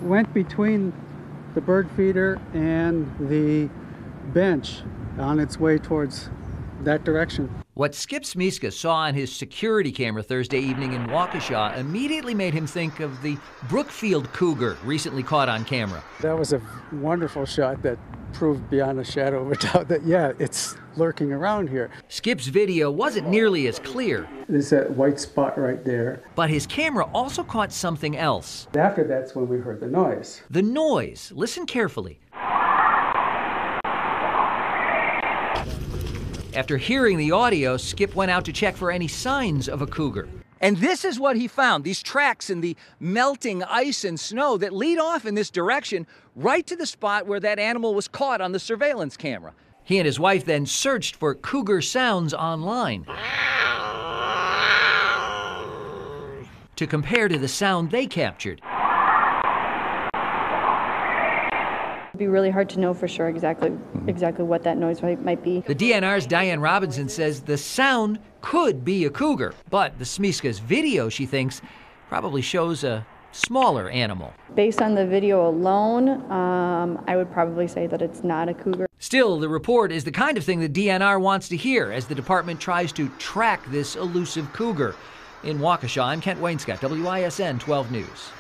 Went between the bird feeder and the bench on its way towards that direction. What Skip Smiska saw on his security camera Thursday evening in Waukesha immediately made him think of the Brookfield cougar recently caught on camera. That was a wonderful shot that proved beyond a shadow of a doubt that, yeah, it's lurking around here. Skip's video wasn't nearly as clear. There's that white spot right there. But his camera also caught something else. After that's when we heard the noise. The noise. Listen carefully. After hearing the audio, Skip went out to check for any signs of a cougar. And this is what he found, these tracks in the melting ice and snow that lead off in this direction right to the spot where that animal was caught on the surveillance camera. He and his wife then searched for cougar sounds online to compare to the sound they captured. It'd be really hard to know for sure exactly what that noise might be. The DNR's Diane Robinson says the sound could be a cougar, but the Smiska's video, she thinks, probably shows a smaller animal. Based on the video alone, I would probably say that it's not a cougar. Still, the report is the kind of thing the DNR wants to hear as the department tries to track this elusive cougar. In Waukesha, I'm Kent Wainscott, WISN 12 News.